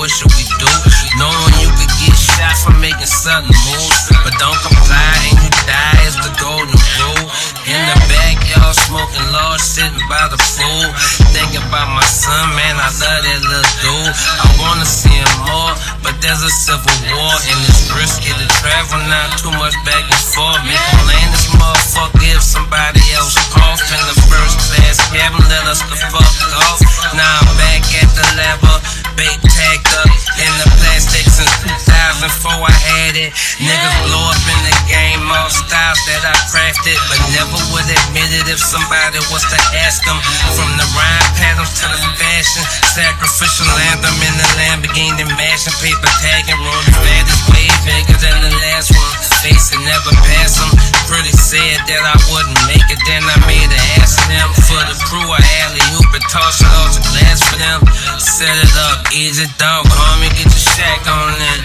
what should we do? Knowing you could get shot for making sudden moves, but don't comply and you die is the golden rule. In the backyard smoking large, sitting by the pool, thinking about my son, man, I love that little dude. I wanna see him more, but there's a civil war and it's risky to travel, not too much back and forth. Make him land this motherfucker if somebody else off in the first class cabin, let us the fuck off. Now I'm back at the level, bait tagged up in the plastic since 2004 I had it. Niggas blow up in the game, all styles that I crafted, but never would admit it if somebody was to ask them. From the rhyme patterns to the fashion, sacrificial anthem in the Lamborghini mashing, paper tagging, rolling fat is way bigger than the last one. Face it, never pass them. Pretty sad that I wouldn't make it, then I made an ass of them. For the crew, I alley-oop and toss it off the glass for them. Set it up, easy dog, homie, get your shack on it.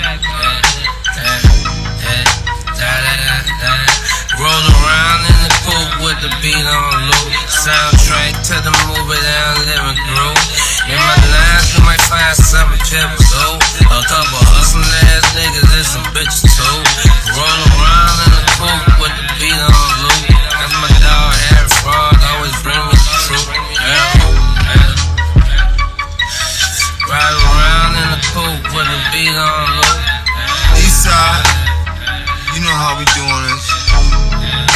Roll around in the coupe with the beat on loop. Soundtrack to the movie that I'm living through. In my lines, you might find something pivotal. A couple hustling ass niggas and some bitches too. Roll around in the coupe with the beat on loop. Cause my dog Harry Fraud always bring me the truth. Ride around in the coupe with the beat on loop. Eastside, you know how we doing this.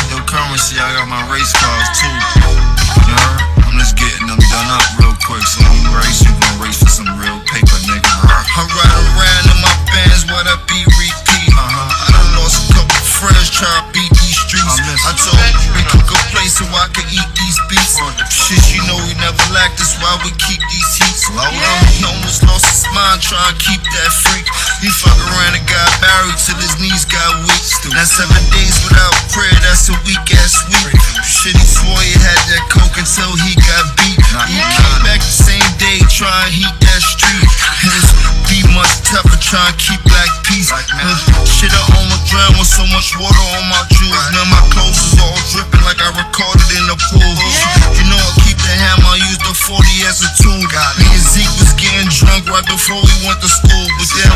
Yo, currency, I got my race cars too. You heard? I'm just getting them done up real quick. So when you race, you gon' race for some real paper, nigga. I ride around in my Benz, what I be repeat. I done lost a couple friends trying to beat these streets. I told we could go play so I could eat these beats. Shit, you know we never lack, that's why we keep these heats. He almost lost his mind trying to keep that freak. He fuck around and got married till his knees got weak. Now 7 days without prayer, that's a weak ass week. Shit, he swore he had that coke until he got beat. He came back the same day trying to heat that street. And it's be much tougher trying to keep black peace. Shit, I almost drowned with so much water on my jewels. Now my clothes is all dripping like I recorded in the pool. You know I keep the hammer, I use the 40 as a tool. Me and Zeke was getting drunk right before we went to school. But then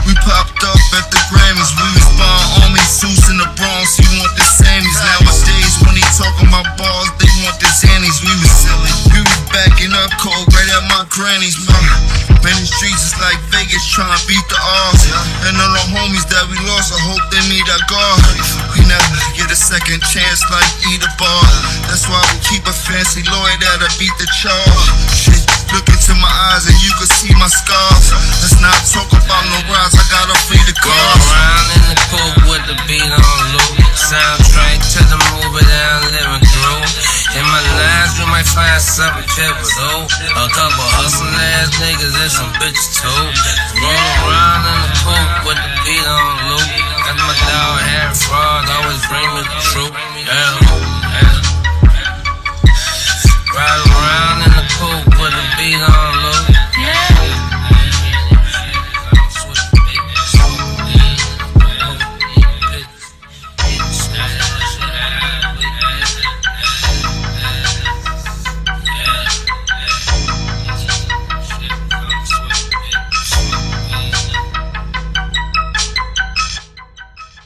we popped up at the Grammys. We was buying army suits in the Bronx. He want the Sammys. Nowadays when he talking about bars, they want the Zannies. We was silly. We was backing up cold right at my granny's. Man, the streets is like Vegas trying to beat the odds. And all the homies that we lost, I hope they meet our God. We never get a second chance like either bar. That's why we keep a fancy lawyer that'll beat the charge. Shit, look into my eyes and you can see my scars. Let's not talk about no rides, I gotta free the cars. Roll around in the coupe with the beat on loop. Soundtrack to the movie that I'm living through. In my lines, you might find something pivotal. A couple hustling ass niggas and some bitches too. Roll around in the coupe with the beat on loop. Got my dog Harry Fraud always bring me the truth.